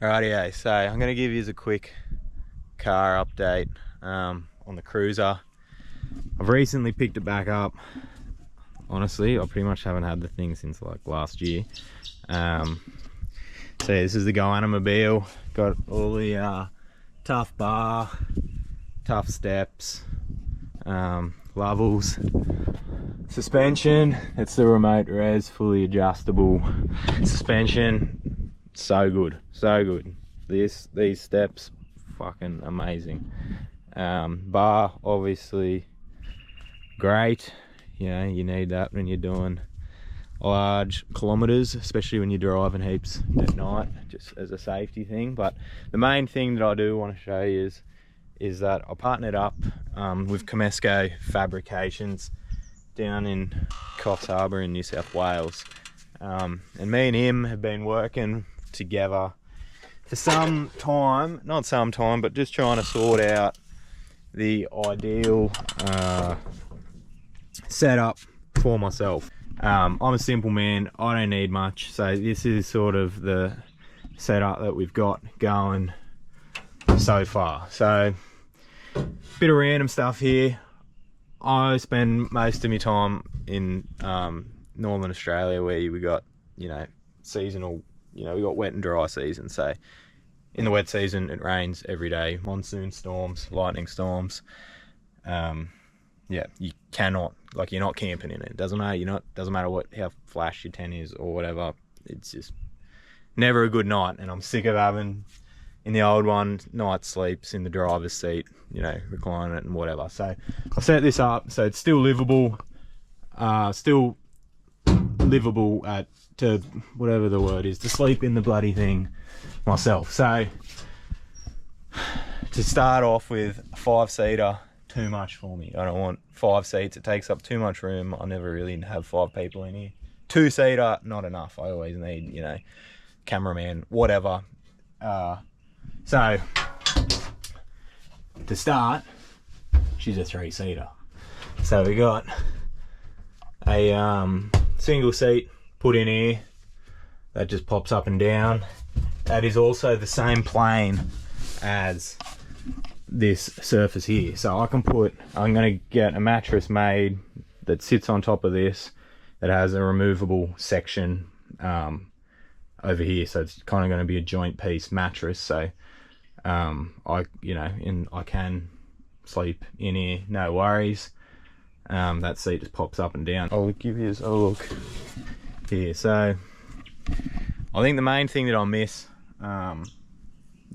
Rightio, so I'm going to give you a quick car update on the Cruiser. I've recently picked it back up. Honestly, I pretty much haven't had the thing since like last year. So this is the Go Animobile. Got all the TUFF bar, TUFF steps, Lovells. Suspension, it's the remote res, fully adjustable suspension. So good, so good. These steps, fucking amazing. Bar, obviously great. You know, you need that when you're doing large kilometers, especially when you're driving heaps at night, just as a safety thing. But the main thing that I do want to show you is that I partnered up with Camesco Fabrications down in Coffs Harbour in New South Wales, and me and him have been working together for some time, not some time, but just trying to sort out the ideal setup for myself. I'm a simple man, I don't need much, so this is sort of the setup that we've got going so far. So bit of random stuff here. I spend most of my time in Northern Australia, where we got, you know, seasonal, you know, we got wet and dry season. So in the wet season it rains every day, monsoon storms, lightning storms. Yeah, you cannot, like, you're not camping in it. Doesn't matter, doesn't matter how flash your tent is or whatever, it's just never a good night. And I'm sick of having, in the old one, night sleeps in the driver's seat, you know, reclining it and whatever. So I set this up so it's still livable, to whatever the word is, to sleep in the bloody thing myself. So to start off with, a 5-seater, too much for me. I don't want 5 seats, it takes up too much room. I never really have 5 people in here. 2-seater, not enough. I always need, you know, cameraman, whatever. So to start, she's a 3-seater. So we got a single seat put in here that just pops up and down. That is also the same plane as this surface here. So I'm gonna get a mattress made that sits on top of this, that has a removable section over here. So it's kind of going to be a joint piece mattress. So I can sleep in here, no worries. That seat just pops up and down. I'll give you a look here. So I think the main thing that I'll miss,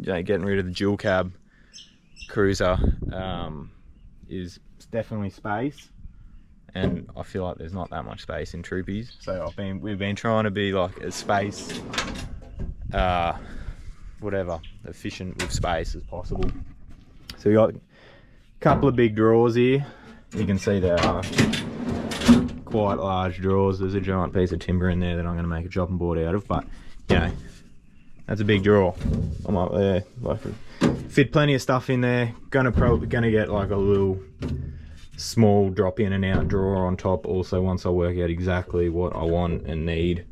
getting rid of the dual cab Cruiser, is definitely space. And I feel like there's not that much space in Troopies. So we've been trying to be like as space, efficient with space as possible. So we got a couple of big drawers here. You can see there are quite large drawers. There's a giant piece of timber in there that I'm going to make a chopping board out of, but you know, that's a big drawer. I'm up there, like, fit plenty of stuff in there. Gonna get like a little small drop in and out drawer on top also, once I work out exactly what I want and need.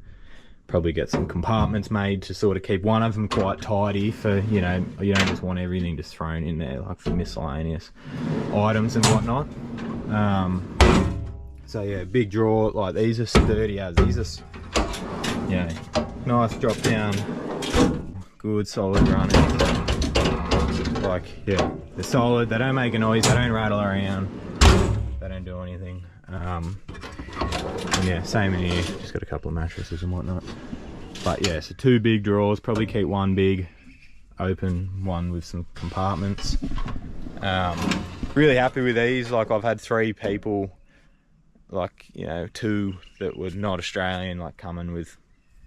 Probably get some compartments made to sort of keep one of them quite tidy for, you know, you don't just want everything just thrown in there like for miscellaneous items and whatnot. So yeah, big drawer. Like, these are sturdy as, these are, you know, nice drop down, good solid running. Like, yeah, they're solid, they don't make a noise, they don't rattle around, they don't do anything. And yeah, same in here, just got a couple of mattresses and whatnot. But yeah, so 2 big drawers, probably keep one big open, one with some compartments. Really happy with these. Like, I've had 3 people, like, you know, 2 that were not Australian, like, coming with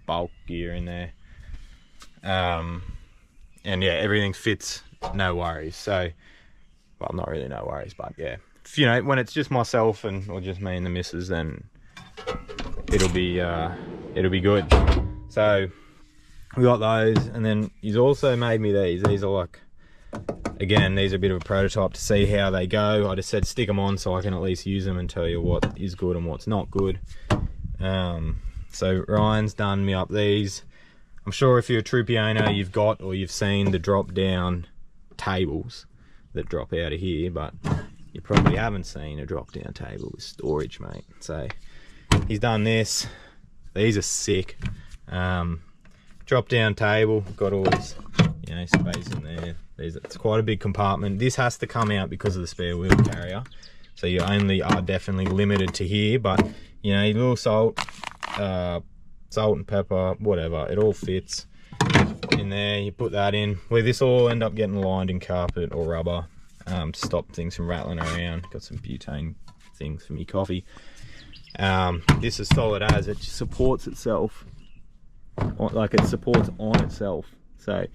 bulk gear in there. And yeah, everything fits, no worries. So, well, not really no worries, but yeah, you know, when it's just myself or just me and the missus, then it'll be good. So we got those, and then he's also made me these. These are like, again, these are a bit of a prototype to see how they go. I just said stick them on so I can at least use them and tell you what is good and what's not good. So Ryan's done me up these. I'm sure if you're a Troopy owner, you've got or you've seen the drop down tables that drop out of here, but you probably haven't seen a drop down table with storage, mate. So he's done this. These are sick. Drop down table, got all this, you know, space in there. It's quite a big compartment. This has to come out because of the spare wheel carrier, so you only are definitely limited to here. But you know, your little salt and pepper, whatever, it all fits in there. You put that in. Where this all end up getting lined in carpet or rubber to stop things from rattling around. Got some butane things for me coffee. This is solid as it supports itself, like it supports on itself. So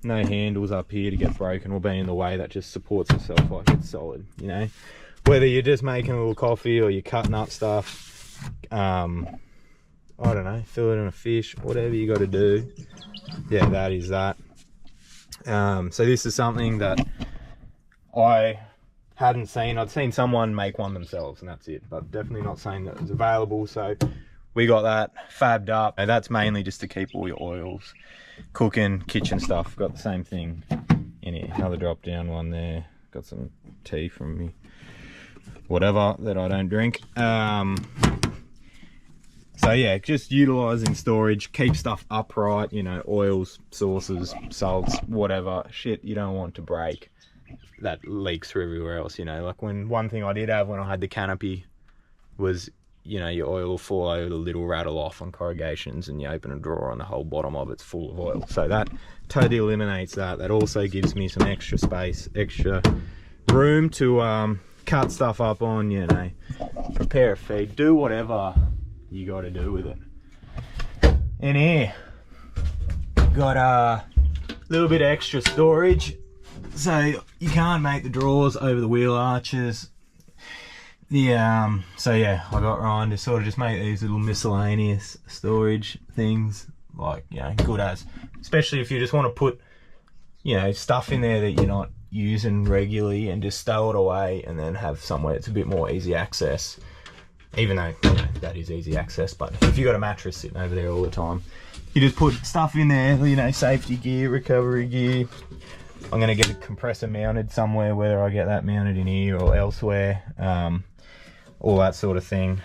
no handles up here to get broken or be in the way. That just supports itself like it's solid, you know. Whether you're just making a little coffee or you're cutting up stuff, I don't know, fill it in a fish, whatever you got to do. Yeah, that is that. So this is something that I hadn't seen. I'd seen someone make one themselves and that's it, but definitely not saying that it was available. So we got that fabbed up, and that's mainly just to keep all your oils, cooking, kitchen stuff. Got the same thing in here. Another drop down one there. Got some tea from me, whatever, that I don't drink. So yeah, just utilizing storage, keep stuff upright, you know, oils, sauces, salts, whatever, shit you don't want to break that leaks through everywhere else, you know. Like one thing I did have when I had the canopy was, you know, your oil will fall over, the lid will rattle off on corrugations, and you open a drawer and the whole bottom of it's full of oil. So that totally eliminates that. That also gives me some extra space, extra room to cut stuff up on, you know, prepare a feed, do whatever you got to do with it. In here, got a little bit of extra storage, so you can't make the drawers over the wheel arches. So yeah, I got Ryan to sort of just make these little miscellaneous storage things, like, you know, good as, especially if you just want to put, you know, stuff in there that you're not using regularly, and just stow it away and then have somewhere it's a bit more easy access. Even though, you know, that is easy access, but if you got a mattress sitting over there all the time, you just put stuff in there, you know, safety gear, recovery gear. I'm gonna get a compressor mounted somewhere, whether I get that mounted in here or elsewhere, all that sort of thing.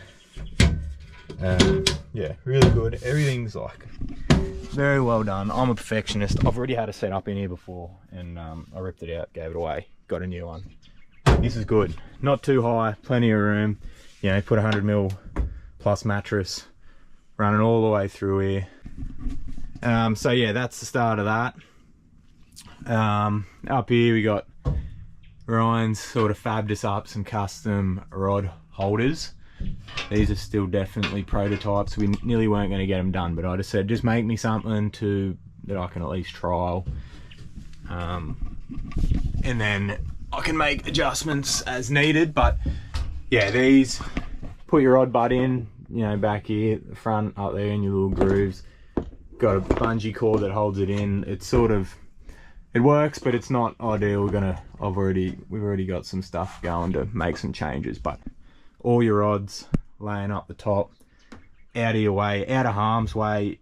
Yeah, really good. Everything's like very well done. I'm a perfectionist. I've already had a set up in here before, and I ripped it out, gave it away, got a new one. This is good, not too high, plenty of room. You know, put 100mm plus mattress running all the way through here. So yeah, that's the start of that. Up here we got Ryan's sort of fabbed us up some custom rod holders. These are still definitely prototypes. We nearly weren't going to get them done, but I just said, just make me something that I can at least trial, and then I can make adjustments as needed. But yeah, these, put your rod butt in, you know, back here, the front, up there in your little grooves. Got a bungee cord that holds it in. It's sort of, it works, but it's not ideal. We've already got some stuff going to make some changes, but all your rods laying up the top, out of your way, out of harm's way,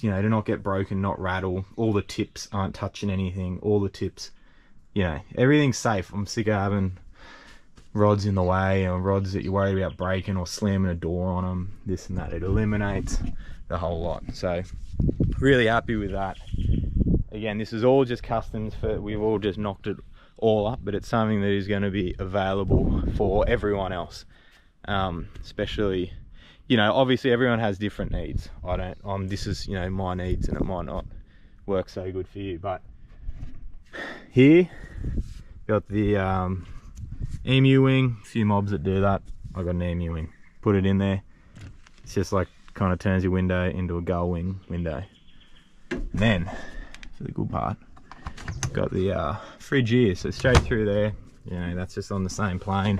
you know, to not get broken, not rattle. All the tips aren't touching anything. All the tips, you know, everything's safe. I'm sick of having rods in the way, or rods that you're worried about breaking or slamming a door on them, this and that. It eliminates the whole lot. So really happy with that. Again, this is all just customs, we've all just knocked it all up, but it's something that is going to be available for everyone else. Especially, you know, obviously everyone has different needs. This is, you know, my needs, and it might not work so good for you. But here, got the emu wing, a few mobs that do that. I got an emu wing, put it in there. It's just like, kind of turns your window into a gull wing window. And then, for the good part, got the fridge here, so straight through there, you know, that's just on the same plane.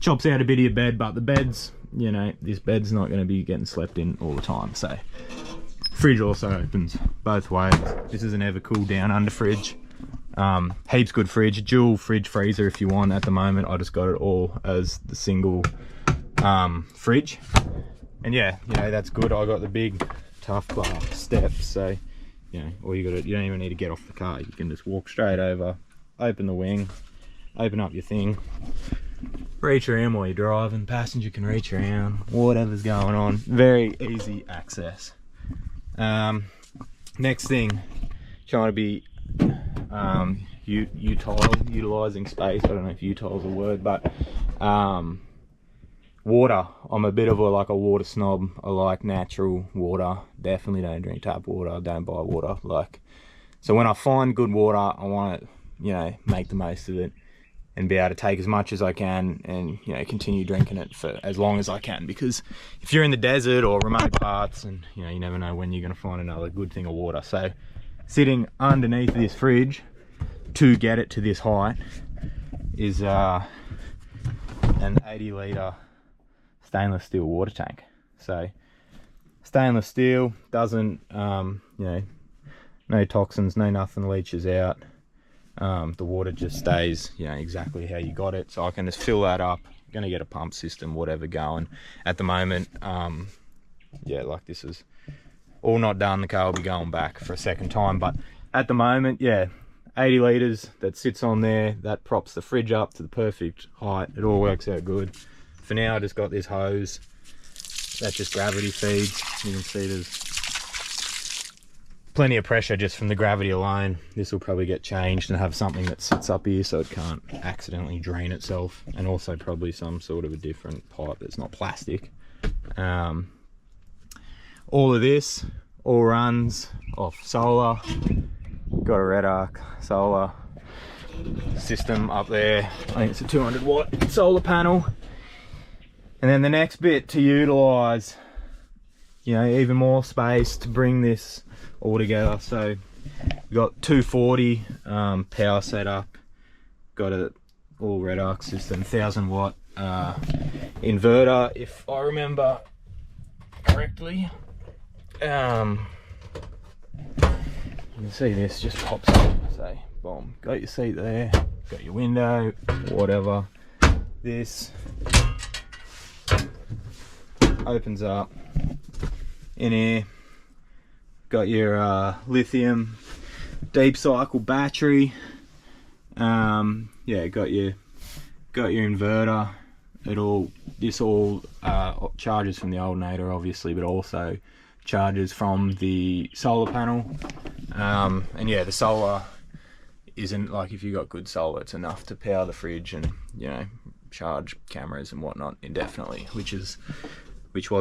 Chops out a bit of your bed, but the bed's, you know, this bed's not going to be getting slept in all the time. So fridge also opens both ways. This is an ever cool down under fridge. Heaps good fridge, dual fridge freezer if you want. At the moment I just got it all as the single fridge, and yeah, you know, that's good. I got the big TUFF steps, so you know, all you don't even need to get off the car. You can just walk straight over, open the wing, open up your thing, reach around while you're driving. Passenger can reach around, whatever's going on. Very easy access. Next thing, trying to be utilizing space. I don't know if utile is a word, but water. I'm a bit of a water snob. I like natural water. Definitely don't drink tap water. Don't buy water. So when I find good water, I want to, you know, make the most of it and be able to take as much as I can and, you know, continue drinking it for as long as I can. Because if you're in the desert or remote parts, and, you know, you never know when you're going to find another good thing of water. So sitting underneath this fridge to get it to this height is an 80-litre stainless steel water tank. So stainless steel doesn't, you know, no toxins, no nothing leaches out. The water just stays, you know, exactly how you got it. So I can just fill that up. I'm gonna get a pump system, whatever, going at the moment. Yeah, like this is all not done. The car will be going back for a second time, but at the moment, yeah, 80 litres that sits on there, that props the fridge up to the perfect height. It all works out good. For now, I just got this hose that just gravity feeds. You can see there's plenty of pressure just from the gravity alone. This will probably get changed and have something that sits up here so it can't accidentally drain itself, and also probably some sort of a different pipe that's not plastic. All of this all runs off solar. Got a red arc solar system up there. I think it's a 200 watt solar panel. And then the next bit to utilize, you know, even more space to bring this all together. So we've got 240 power setup, got a all red arc system, 1000 watt inverter, if I remember correctly. You can see this just pops up. So boom, got your seat there, got your window, whatever. This opens up in here. Got your lithium deep cycle battery. Yeah, got your inverter. This all charges from the alternator, obviously, but also charges from the solar panel. And yeah, the solar isn't like, if you got good solar, it's enough to power the fridge and, you know, charge cameras and whatnot indefinitely, which was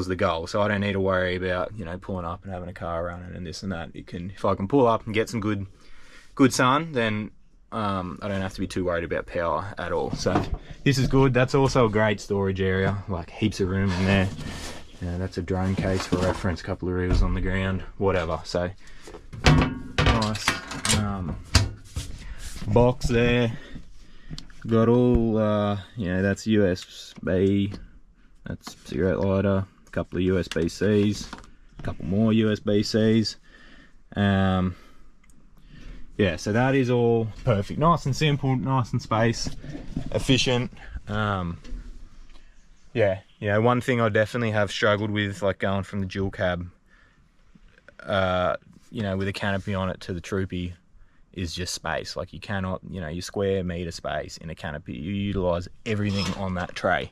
the goal. So I don't need to worry about, you know, pulling up and having a car running and this and that. If I can pull up and get some good sun, then I don't have to be too worried about power at all. So this is good. That's also a great storage area, like heaps of room in there. Yeah, that's a drone case for reference, a couple of reels on the ground, whatever. So nice box there. Got all, you know, that's USB, that's cigarette lighter, a couple of USB-Cs, a couple more USB-Cs. Yeah, so that is all perfect. Nice and simple, nice and space efficient. Yeah, you know, one thing I definitely have struggled with, like going from the dual cab, you know, with a canopy on it to the Troopy, is just space. Like, you cannot, you know, your square meter space in a canopy, you utilize everything on that tray.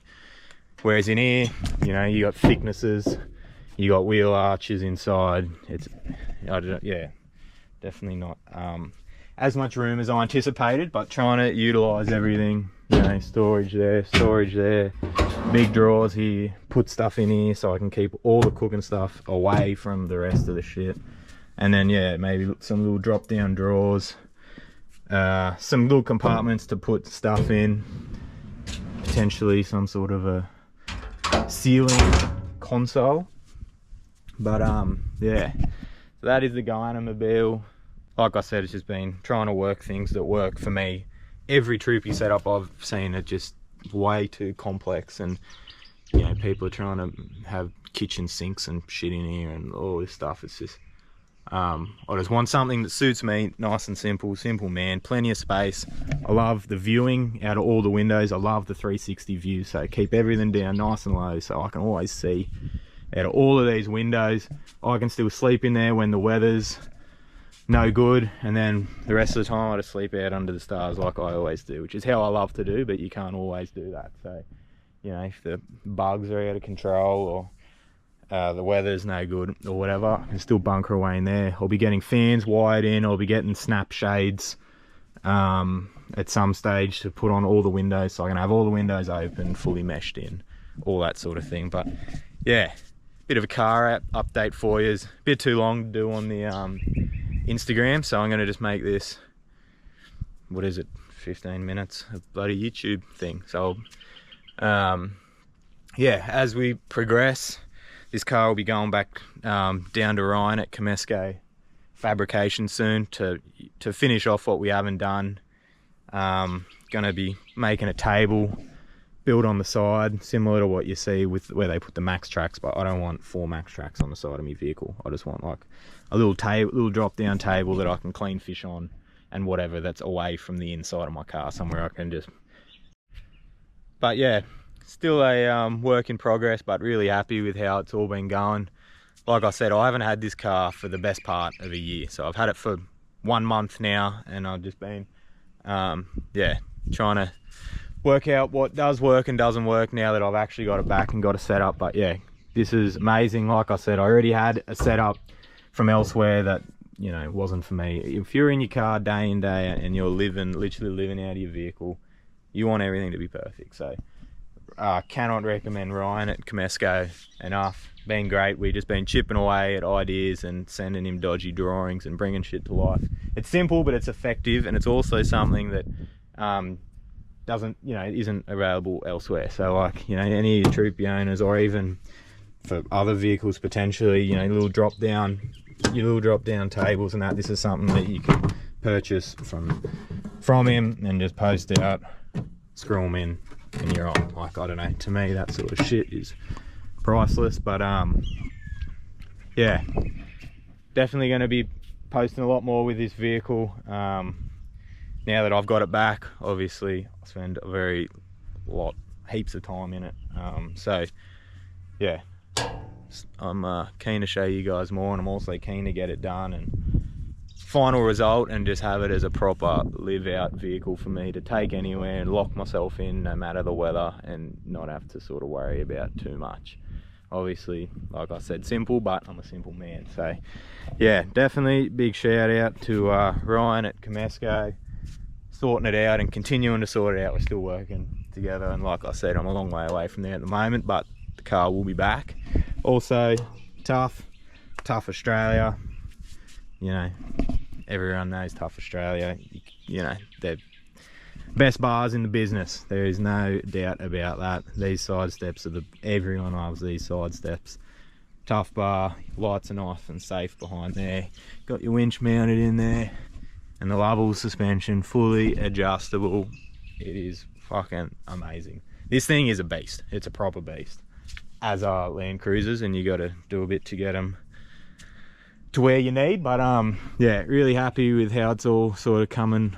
Whereas in here, you know, you got thicknesses, you got wheel arches inside. It's, yeah, definitely not as much room as I anticipated, but trying to utilize everything. You know, storage there, big drawers here, put stuff in here so I can keep all the cooking stuff away from the rest of the shit. And then, yeah, maybe some little drop down drawers, some little compartments to put stuff in, potentially some sort of a ceiling console. But yeah, so that is the Guyana-mobile. Like I said, it's just been trying to work things that work for me. Every Troopy setup I've seen are just way too complex, and, you know, people are trying to have kitchen sinks and shit in here and all this stuff. It's just, I just want something that suits me, nice and simple man, plenty of space. I love the viewing out of all the windows. I love the 360 view, so keep everything down nice and low so I can always see out of all of these windows. I can still sleep in there when the weather's no good, and then the rest of the time I just sleep out under the stars like I always do, which is how I love to do, but you can't always do that. So, you know, if the bugs are out of control or the weather's no good or whatever, I can still bunker away in there. I'll be getting fans wired in, I'll be getting snap shades at some stage to put on all the windows, so I can have all the windows open, fully meshed in, all that sort of thing. But yeah, bit of a car update for you. It's a bit too long to do on the Instagram, so I'm going to just make this, what is it, 15 minutes of bloody YouTube thing. So yeah, as we progress, this car will be going back down to Ryan at Camesco fabrications soon to finish off what we haven't done. Gonna be making a table built on the side, similar to what you see with where they put the max tracks, but I don't want 4 max tracks on the side of my vehicle. I just want like a little drop down table that I can clean fish on and whatever, that's away from the inside of my car, somewhere I can just. But yeah, still a work in progress, but really happy with how it's all been going. Like I said, I haven't had this car for the best part of a year, so I've had it for 1 month now, and I've just been yeah, trying to work out what does work and doesn't work now that I've actually got it back and got it set up. But yeah, this is amazing. Like I said, I already had a setup from elsewhere that, you know, wasn't for me. If you're in your car day in day out and you're literally living out of your vehicle, you want everything to be perfect. So cannot recommend Ryan at Camesco enough. Been great. We've just been chipping away at ideas and sending him dodgy drawings and bringing shit to life. It's simple, but it's effective, and it's also something that doesn't, you know, isn't available elsewhere. So like, you know, any Troopy owners, or even for other vehicles potentially, you know, your little drop down tables and that, this is something that you can purchase from him and just post out, screw them in, and you're on. Like, I don't know, to me that sort of shit is priceless. But yeah, definitely going to be posting a lot more with this vehicle now that I've got it back. Obviously I spend heaps of time in it, so yeah, I'm keen to show you guys more, and I'm also keen to get it done and final result and just have it as a proper live out vehicle for me to take anywhere and lock myself in no matter the weather, and not have to sort of worry about too much. Obviously, like I said, simple, but I'm a simple man. So yeah, definitely big shout out to Ryan at Camesco, sorting it out and continuing to sort it out. We're still working together, and like I said, I'm a long way away from there at the moment, but the car will be back. Also TUFF Australia, you know, everyone knows TUFF Australia, you know, they're best bars in the business. There is no doubt about that. These side steps are everyone loves these side steps. TUFF bar, lights are nice and safe behind there. Got your winch mounted in there, and the Lovells suspension fully adjustable. It is fucking amazing. This thing is a beast. It's a proper beast, as are Land Cruisers, and you got to do a bit to get them to where you need. But yeah, really happy with how it's all sort of coming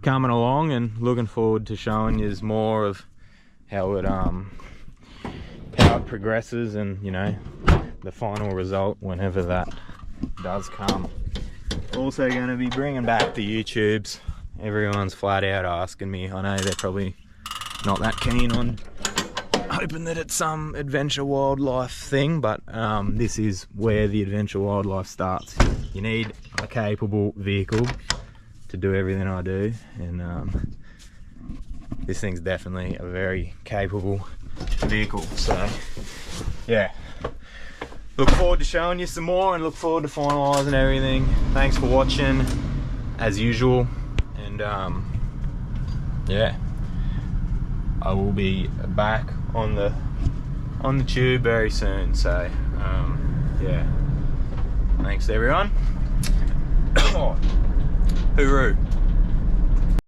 along, and looking forward to showing you more of how it progresses, and you know, the final result whenever that does come. Also going to be bringing back the YouTubes. Everyone's flat out asking me. I know they're probably not that keen on hoping that it's some adventure wildlife thing, but this is where the adventure wildlife starts. You need a capable vehicle to do everything I do, and this thing's definitely a very capable vehicle. So yeah, look forward to showing you some more, and look forward to finalising everything. Thanks for watching as usual, and yeah, I will be back on the tube very soon. So yeah, thanks everyone. Hooroo.